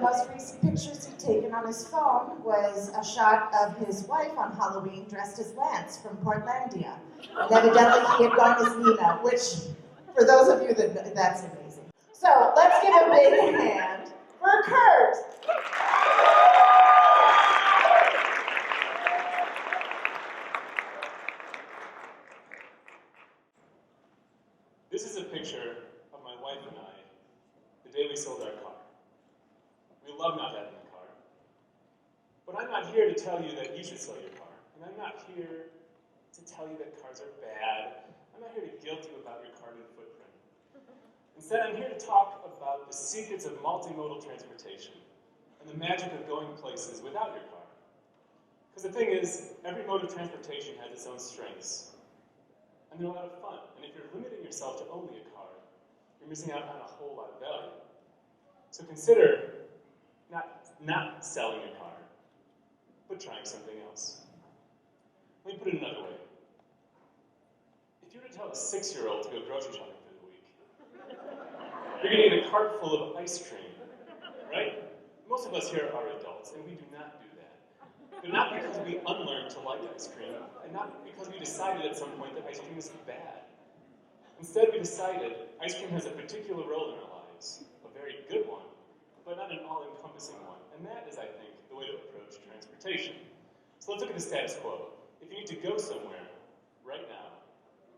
most recent pictures he'd taken on his phone was a shot of his wife on Halloween dressed as Lance from Portlandia. And evidently he had gone as Nina, which, for those of you that's amazing. So let's give a big hand for Kurt. This is a picture of my wife and I the day we sold our car. We love not having a car. But I'm not here to tell you that you should sell your car. And I'm not here to tell you that cars are bad. I'm not here to guilt you about your carbon footprint. Instead, I'm here to talk about the secrets of multimodal transportation and the magic of going places without your car. Because the thing is, every mode of transportation has its own strengths. And they're a lot of fun. And if you're limiting yourself to only a car, you're missing out on a whole lot of value. So consider not selling your car, but trying something else. Let me put it another way. If you were to tell a 6-year-old to go grocery shopping for the week, you're going to get a cart full of ice cream, right? Most of us here are adults, and we do not do that. But not because we unlearned to like ice cream, and not because we decided at some point that ice cream is bad. Instead, we decided ice cream has a particular role in our lives, a very good one, but not an all-encompassing one. And that is, I think, the way to approach transportation. So let's look at the status quo. If you need to go somewhere right now,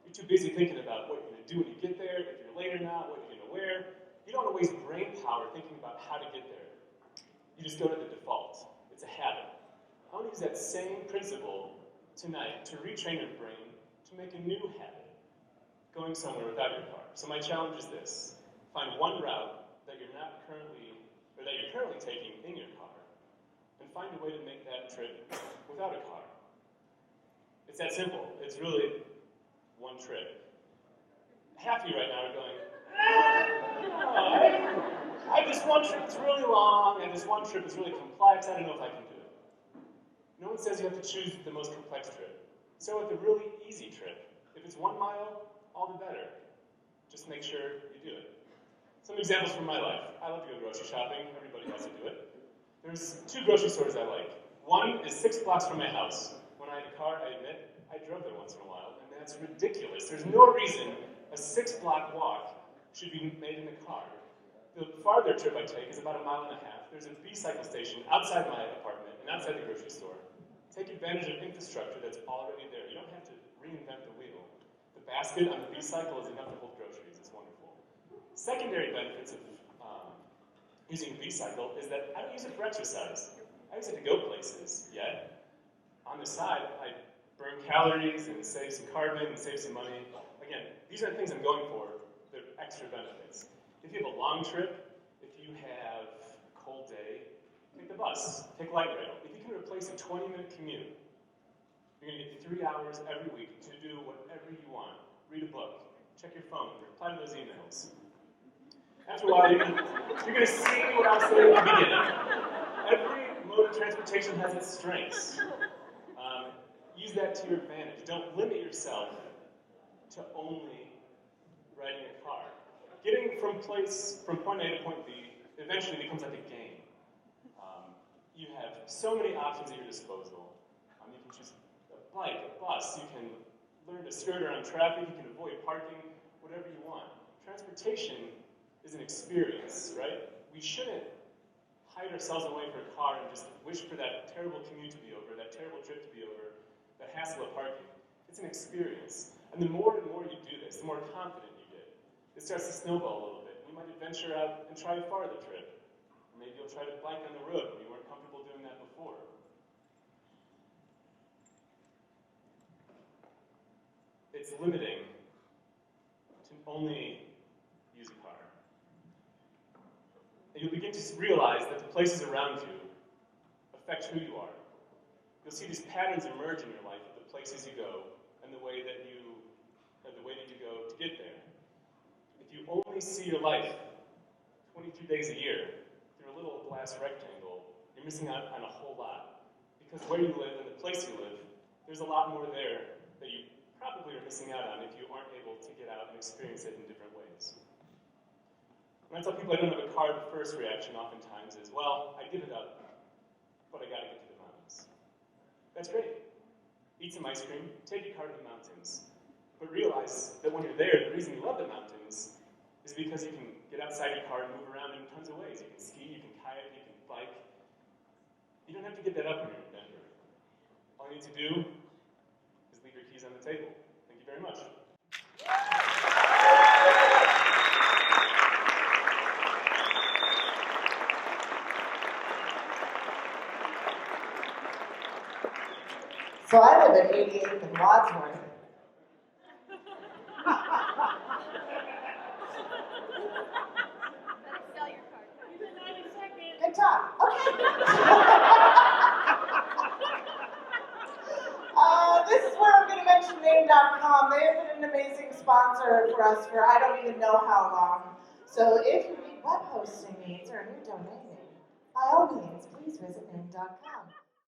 you're too busy thinking about what you're going to do when you get there, if you're late or not, what you're going to wear. You don't want to waste brain power thinking about how to get there. You just go to the default. It's a habit. I want to use that same principle tonight to retrain your brain to make a new habit, going somewhere without your car. So my challenge is this. Find one route that you're currently taking in your car, and find a way to make that trip without a car. It's that simple. It's really one trip. Half of you right now are going, I have this one trip that's really long, and this one trip is really complex. I don't know if I can do it. No one says you have to choose the most complex trip. So with a really easy trip, if it's 1 mile, all the better. Just make sure you do it. Some examples from my life. I love to go grocery shopping. Everybody has to do it. There's 2 grocery stores I like. One is 6 blocks from my house. When I had a car, I admit, I drove there once in a while, and that's ridiculous. There's no reason a 6-block walk should be made in a car. The farther trip I take is about 1.5 miles. There's a B-cycle station outside my apartment and outside the grocery store. Take advantage of infrastructure that's already there. You don't have to reinvent the wheel. The basket on the B-cycle is enough to hold groceries. It's wonderful. Secondary benefits of using a B-cycle is that I don't use it for exercise. I use it to go places, yet on the side, I burn calories and save some carbon and save some money. Again, these are the things I'm going for. They're extra benefits. If you have a long trip, if you have a cold day, take the bus, take light rail. If you can replace a 20-minute commute, you're going to get 3 hours every week to do whatever you want. Read a book, check your phone, reply to those emails. After a while, you're going to see what I'll say at the beginning. Every mode of transportation has its strengths. Use that to your advantage. Don't limit yourself to only riding a car. Getting from point A to point B eventually becomes like a game. You have so many options at your disposal. You can choose a bike, a bus. You can learn to skirt around traffic. You can avoid parking, whatever you want. Transportation is an experience, right? We shouldn't hide ourselves away from a car and just wish for that terrible commute to be over, that terrible trip to be over, that hassle of parking. It's an experience. And the more and more you do this, the more confident you get. It starts to snowball a little bit. You might adventure out and try a farther trip. Or maybe you'll try to bike on the road when you weren't comfortable doing that before. It's limiting to only use a car. And you'll begin to realize that the places around you affect who you are. You'll see these patterns emerge in your life of the places you go and the way that you go to get there. If you only see your life 22 days a year through a little glass rectangle, you're missing out on a whole lot. Because where you live and the place you live, there's a lot more there that you probably are missing out on if you aren't able to get out and experience it in different ways. When I tell people I don't have a car, the first reaction oftentimes is, well, I give it up, but I gotta get to the mountains. That's great. Eat some ice cream, take your car to the mountains, but realize that when you're there, the reason you love the mountains is because you can get outside your car and move around in tons of ways. You can ski, you can kayak, you can bike. You don't have to get that up when you're in Denver. All you need to do is leave your keys on the table. Thank you very much. So I live at 88th and Wadsworth. Sell your card. You did 90 seconds. Good talk. Okay. This is where I'm going to mention name.com. They have been an amazing sponsor for us for I don't even know how long. So if you need web hosting needs or you're donating, by all means, please visit name.com.